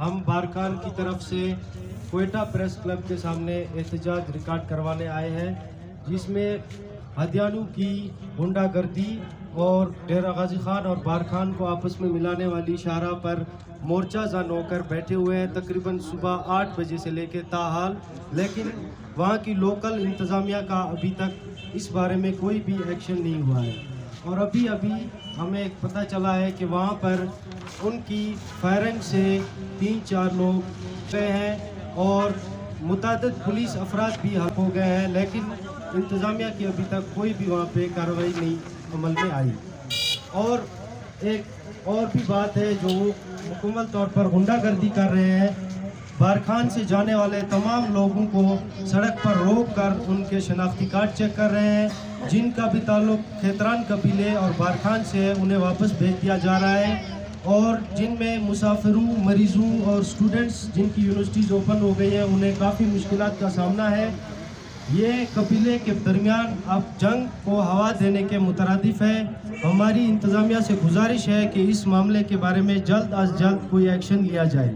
हम बारखान की तरफ से कोयटा प्रेस क्लब के सामने एहतजाज रिकॉर्ड करवाने आए हैं, जिसमें हदियानों की गुंडागर्दी और डेरा गाजी खान और बारखान को आपस में मिलाने वाली शाहराह पर मोर्चा जान होकर बैठे हुए हैं तकरीबन सुबह 8 बजे से लेकर ताहाल। लेकिन वहाँ की लोकल इंतज़ामिया का अभी तक इस बारे में कोई भी एक्शन नहीं हुआ है। और अभी अभी हमें पता चला है कि वहाँ पर उनकी फायरिंग से 3-4 लोग गए हैं और मुतअद्दिद पुलिस अफराद भी हलाक हो गए हैं, लेकिन इंतज़ामिया की अभी तक कोई भी वहाँ पे कार्रवाई नहीं अमल में आई। और एक और भी बात है, जो मुकम्मल तौर पर गुंडागर्दी कर रहे हैं। बारखान से जाने वाले तमाम लोगों को सड़क पर रोक कर उनके शनाख्ती कार्ड चेक कर रहे हैं। जिनका भी ताल्लुक खेतरान कबीले और बारखान से है, उन्हें वापस भेज दिया जा रहा है। और जिनमें मुसाफिरों, मरीज़ों और स्टूडेंट्स जिनकी यूनिवर्सिटीज़ ओपन हो गई हैं, उन्हें काफ़ी मुश्किलात का सामना है। ये कबीले के दरमियान अब जंग को हवा देने के मुतरादिफ है। हमारी इंतज़ामिया से गुजारिश है कि इस मामले के बारे में जल्द अज जल्द कोई एक्शन लिया जाए।